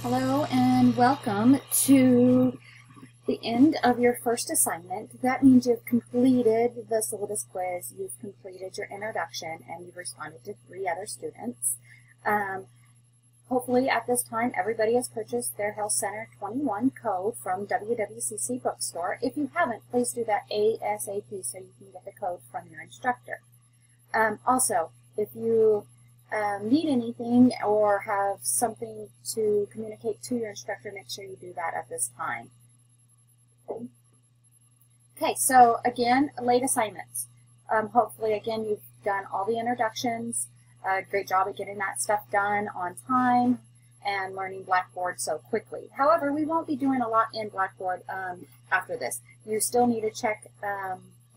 Hello and welcome to the end of your first assignment. That means you've completed the syllabus quiz, you've completed your introduction, and you've responded to 3 other students. Hopefully at this time everybody has purchased their Healthcenter 21 code from WWCC Bookstore. If you haven't, please do that ASAP so you can get the code from your instructor. Also, if you need anything or have something to communicate to your instructor, make sure you do that at this time. Okay, so again, late assignments. Hopefully, again, you've done all the introductions. Great job at getting that stuff done on time and learning Blackboard so quickly. However, we won't be doing a lot in Blackboard after this. You still need to check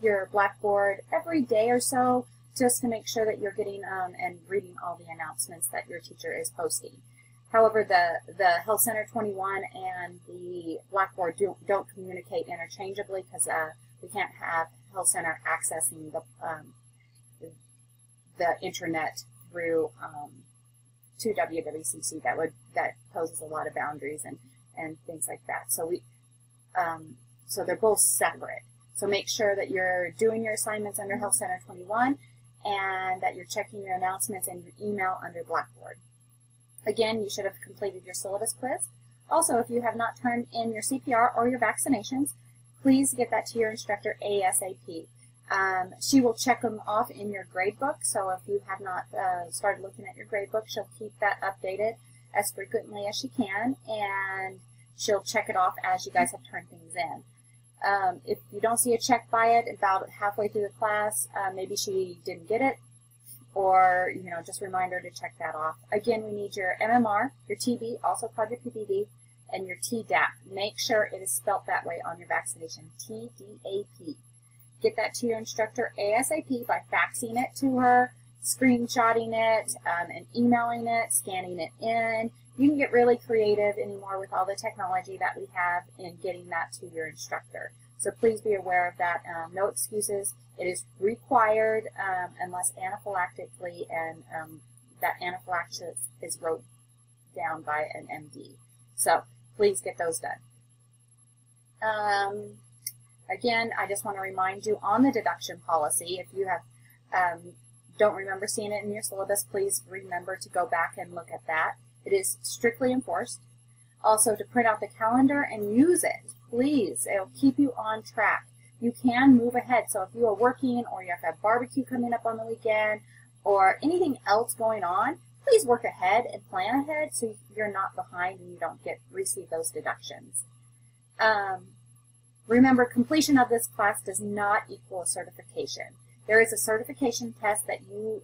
your Blackboard every day or so, just to make sure that you're getting and reading all the announcements that your teacher is posting. However, the Healthcenter 21 and the Blackboard don't communicate interchangeably because we can't have Healthcenter accessing the internet through to WWCC. That poses a lot of boundaries and things like that. So so they're both separate. So make sure that you're doing your assignments under Healthcenter 21 and that you're checking your announcements and your email under Blackboard. Again, you should have completed your syllabus quiz. Also, if you have not turned in your CPR or your vaccinations, please get that to your instructor ASAP. She will check them off in your grade book, so if you have not started looking at your grade book, she'll keep that updated as frequently as she can, and she'll check it off as you guys have turned things in. If you don't see a check by it about halfway through the class, maybe she didn't get it, or just remind her to check that off. Again, we need your MMR, your TB, also called your PPD, and your TDAP. Make sure it is spelt that way on your vaccination, TDAP. Get that to your instructor ASAP by faxing it to her, screenshotting it, and emailing it, scanning it in. You can get really creative anymore with all the technology that we have in getting that to your instructor. So please be aware of that. No excuses. It is required unless anaphylactically, and that anaphylaxis is wrote down by an MD. So please get those done. Again, I just want to remind you on the deduction policy, if you have don't remember seeing it in your syllabus, please remember to go back and look at that. It is strictly enforced. Also, to print out the calendar and use it, please. It'll keep you on track. You can move ahead. So if you are working or you have barbecue coming up on the weekend or anything else going on, please work ahead and plan ahead so you're not behind and you don't receive those deductions. Remember, completion of this class does not equal a certification. There is a certification test that you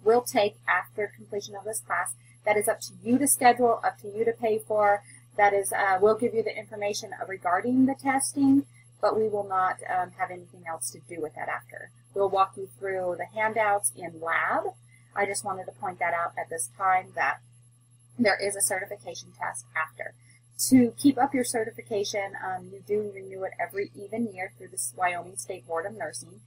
will take after completion of this class. That is up to you to schedule, up to you to pay for. That is, we'll give you the information regarding the testing, but we will not have anything else to do with that after. We'll walk you through the handouts in lab. I just wanted to point that out at this time that there is a certification test after. To keep up your certification, you do renew it every even year through the Wyoming State Board of Nursing.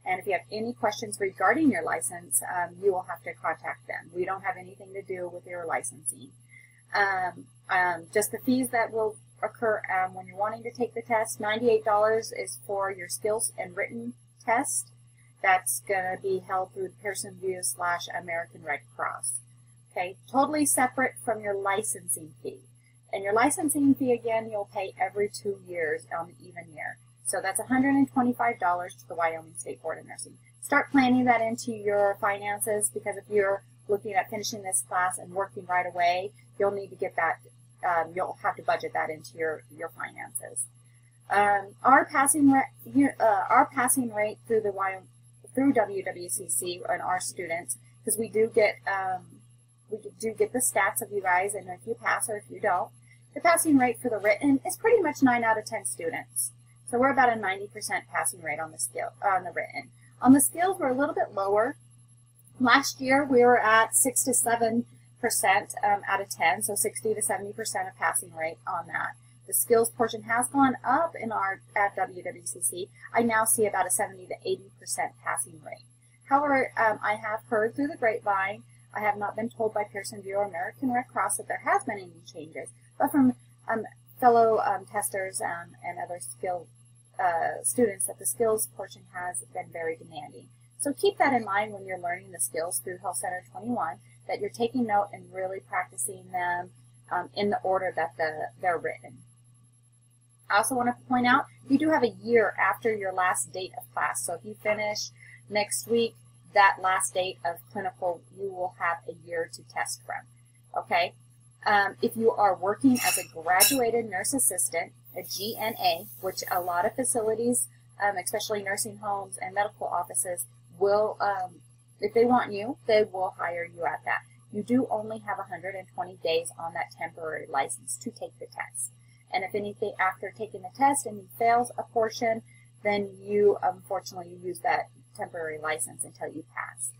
And if you have any questions regarding your license, you will have to contact them. We don't have anything to do with your licensing. Just the fees that will occur when you're wanting to take the test, $98 is for your skills and written test. That's going to be held through the Pearson VUE / American Red Cross. Okay, totally separate from your licensing fee. And your licensing fee, again, you'll pay every 2 years on the even year. So that's $125 to the Wyoming State Board of Nursing. Start planning that into your finances, because if you're looking at finishing this class and working right away, you'll need to get that, you'll have to budget that into your finances. Our passing rate through through WWCC and our students, because we do get the stats of you guys, and if you pass or if you don't, the passing rate for the written is pretty much 9 out of 10 students. So we're about a 90% passing rate on the written. On the skills, we're a little bit lower. Last year, we were at 6 to 7% out of 10, so 60 to 70% of passing rate on that. The skills portion has gone up at WWCC. I now see about a 70 to 80% passing rate. However, I have heard through the grapevine I have not been told by Pearson VUE or American Red Cross that there has been any changes, but from fellow testers and other skilled students that the skills portion has been very demanding. So keep that in mind when you're learning the skills through Healthcenter 21, that you're taking note and really practicing them in the order that they're written. I also want to point out, you do have a year after your last date of class. So if you finish next week, that last date of clinical, you will have a year to test from. Okay? If you are working as a graduated nurse assistant, a GNA, which a lot of facilities, especially nursing homes and medical offices, will, if they want you, they will hire you at that. You do only have 120 days on that temporary license to take the test. And if anything, after taking the test and you fails a portion, then you, unfortunately, you use that temporary license until you pass.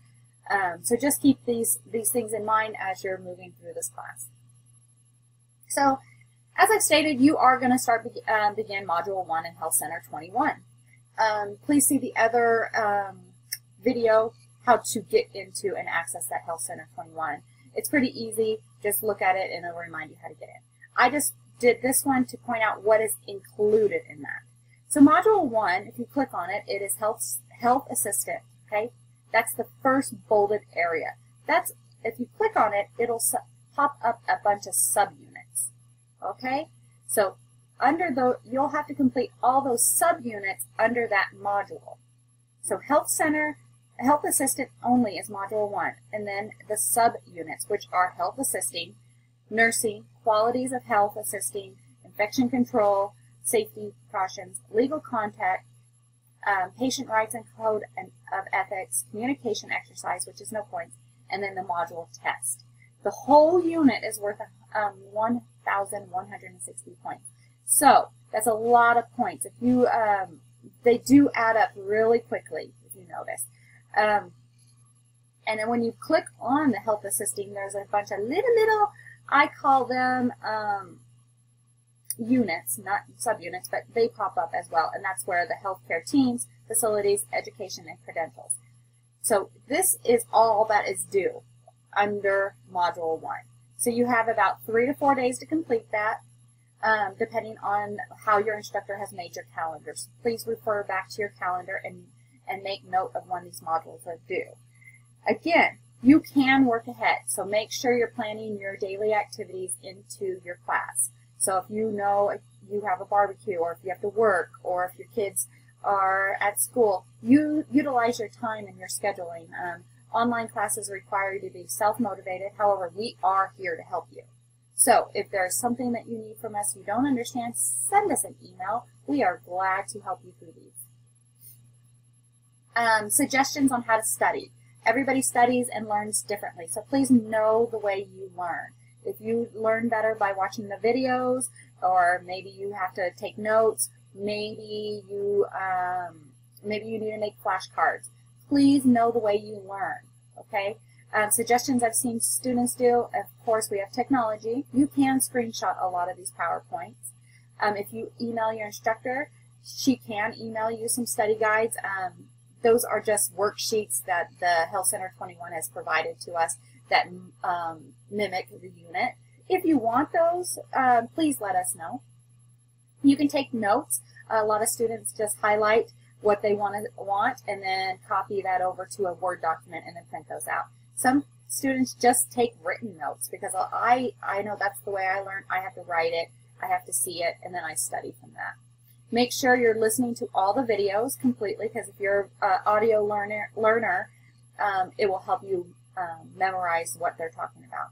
So just keep these things in mind as you're moving through this class. So, as I've stated, you are going to begin Module 1 in Healthcenter 21. Please see the other video, how to get into and access that Healthcenter 21. It's pretty easy. Just look at it and it'll remind you how to get in. I just did this one to point out what is included in that. So Module 1, if you click on it, it is Health Assistant, okay? That's the first bolded area. That's, if you click on it, it'll pop up a bunch of subunits, okay? So under you'll have to complete all those subunits under that module. So Health Assistant only is Module 1, and then the subunits, which are Health Assisting, Nursing, Qualities of Health Assisting, Infection Control, Safety Precautions, Legal Contact, Patient Rights and Code of Ethics, Communication Exercise, which is no points, and then the module test. The whole unit is worth 1,160 points. So that's a lot of points. If you, they do add up really quickly, if you notice. And then when you click on the Health Assisting, there's a bunch of little, I call them units, not subunits, but they pop up as well. And that's where the healthcare teams, facilities, education, and credentials. So this is all that is due under Module 1. So you have about 3 to 4 days to complete that, depending on how your instructor has made your calendar. So please refer back to your calendar and make note of when these modules are due. Again, you can work ahead, so make sure you're planning your daily activities into your class. So if you know you have a barbecue, or if you have to work, or if your kids are at school, you utilize your time and your scheduling. Online classes require you to be self-motivated. However, we are here to help you. So if there's something that you need from us you don't understand, send us an email. We are glad to help you through these. Suggestions on how to study. Everybody studies and learns differently, so please know the way you learn. If you learn better by watching the videos, or maybe you have to take notes, maybe you need to make flashcards. Please know the way you learn, okay? Suggestions I've seen students do, of course, we have technology. You can screenshot a lot of these PowerPoints. If you email your instructor, she can email you some study guides. Those are just worksheets that the Healthcenter 21 has provided to us that mimic the unit. If you want those, please let us know. You can take notes. A lot of students just highlight what they want and then copy that over to a Word document and then print those out. Some students just take written notes because I know that's the way I learn. I have to write it, I have to see it, and then I study from that. Make sure you're listening to all the videos completely, because if you're an audio learner, it will help you memorize what they're talking about.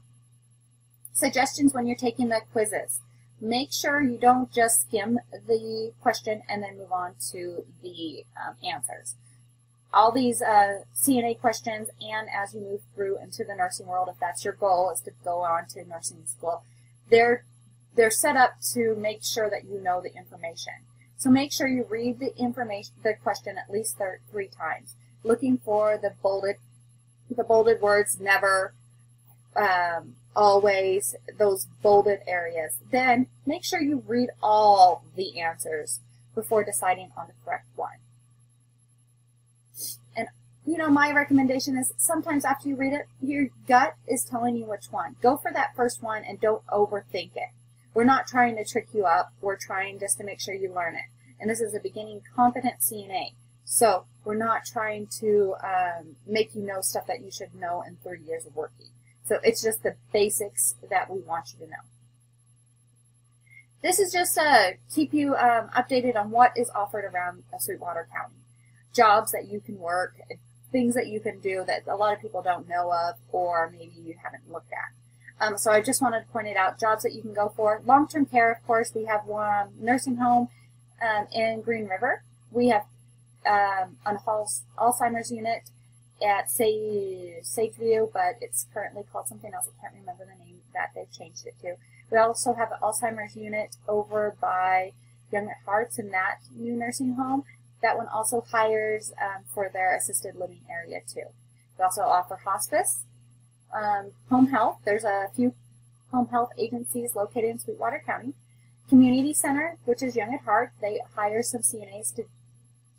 Suggestions when you're taking the quizzes. Make sure you don't just skim the question and then move on to the answers. All these CNA questions, and as you move through into the nursing world, if that's your goal, is to go on to nursing school, they're set up to make sure that you know the information. So make sure you read the question at least 3 times, looking for the bolded words, never, always, those bolded areas. Then make sure you read all the answers before deciding on the correct one. And you know, my recommendation is sometimes after you read it, your gut is telling you which one. Go for that first one and don't overthink it. We're not trying to trick you up. We're trying just to make sure you learn it. And this is a beginning competent CNA. So we're not trying to make you know stuff that you should know in 30 years of working. So it's just the basics that we want you to know. This is just to keep you updated on what is offered around Sweetwater County. Jobs that you can work, things that you can do that a lot of people don't know of or maybe you haven't looked at. So I just wanted to point it out, jobs that you can go for. Long-term care, of course, we have one nursing home in Green River. We have an Alzheimer's unit at Sageview, but it's currently called something else. I can't remember the name that they've changed it to. We also have an Alzheimer's unit over by Young at Hearts in that new nursing home. That one also hires for their assisted living area too. We also offer hospice, home health. There's a few home health agencies located in Sweetwater County. Community center, which is Young at Heart, they hire some CNAs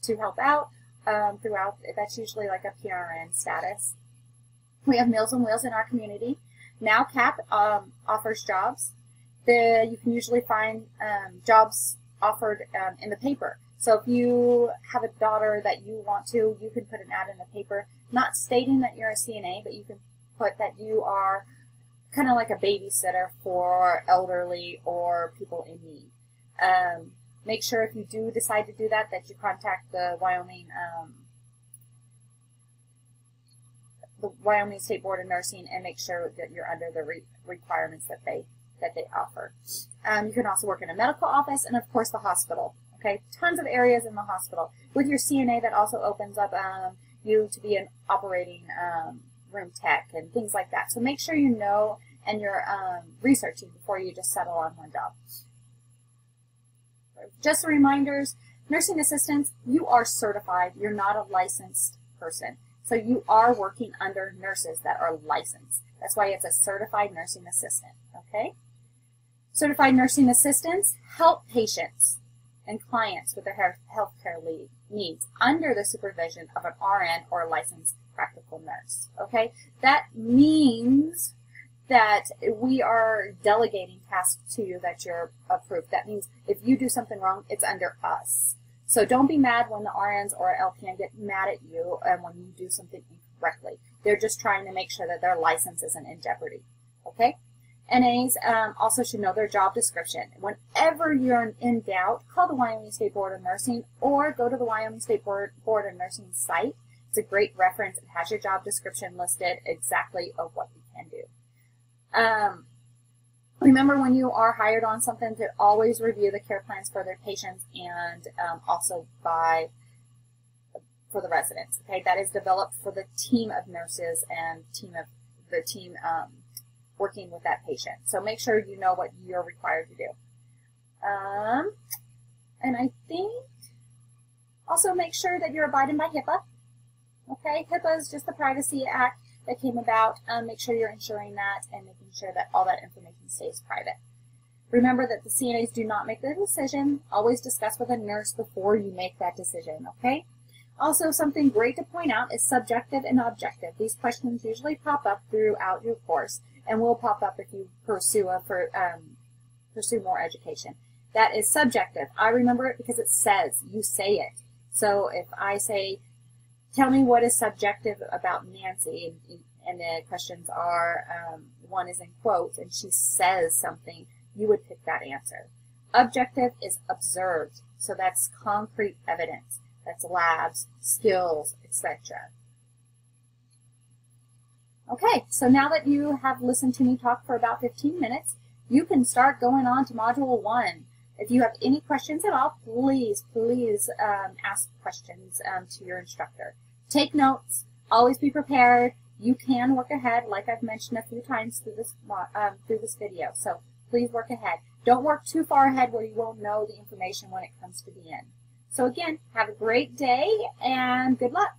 to help out throughout. That's usually like a PRN status. We have Meals on Wheels in our community. Now CAP offers jobs. You can usually find jobs offered in the paper. So if you have a daughter that you want to, you can put an ad in the paper, not stating that you're a CNA, but you can put that you are kind of like a babysitter for elderly or people in need. Make sure if you do decide to do that, that you contact the Wyoming State Board of Nursing and make sure that you're under the requirements that they offer. You can also work in a medical office and of course the hospital. Okay, tons of areas in the hospital. With your CNA, that also opens up you to be an operating room tech and things like that. So make sure you know and you're researching before you just settle on one job. Just reminders, nursing assistants, you are certified. You're not a licensed person. So you are working under nurses that are licensed. That's why it's a certified nursing assistant, okay? Certified nursing assistants help patients and clients with their healthcare needs under the supervision of an RN or a licensed practical nurse, okay? That means that we are delegating tasks to you that you're approved. That means if you do something wrong, it's under us. So don't be mad when the RNs or LPN get mad at you and when you do something incorrectly. They're just trying to make sure that their license isn't in jeopardy, okay? NAs also should know their job description. Whenever you're in doubt, call the Wyoming State Board of Nursing or go to the Wyoming State Board of Nursing site. It's a great reference. It has your job description listed exactly of what you can do. Remember when you are hired on something to always review the care plans for their patients and also for the residents. Okay, that is developed for the team of nurses and the team working with that patient. So make sure you know what you're required to do. And I think also make sure that you're abiding by HIPAA. Okay, HIPAA is just the Privacy Act that came about. Make sure you're ensuring that and making sure that all that information stays private. Remember that the CNAs do not make the decision. Always discuss with a nurse before you make that decision, okay? Also, something great to point out is subjective and objective. These questions usually pop up throughout your course and will pop up if you pursue more education. That is subjective. I remember it because it says, you say it. So if I say, tell me what is subjective about Nancy, and the questions are, one is in quotes, and she says something, you would pick that answer. Objective is observed, so that's concrete evidence. That's labs, skills, etc. Okay, so now that you have listened to me talk for about 15 minutes, you can start going on to Module 1. If you have any questions at all, please ask questions to your instructor. Take notes. Always be prepared. You can work ahead, like I've mentioned a few times through this video. So please work ahead. Don't work too far ahead where you won't know the information when it comes to the end. So again, have a great day and good luck.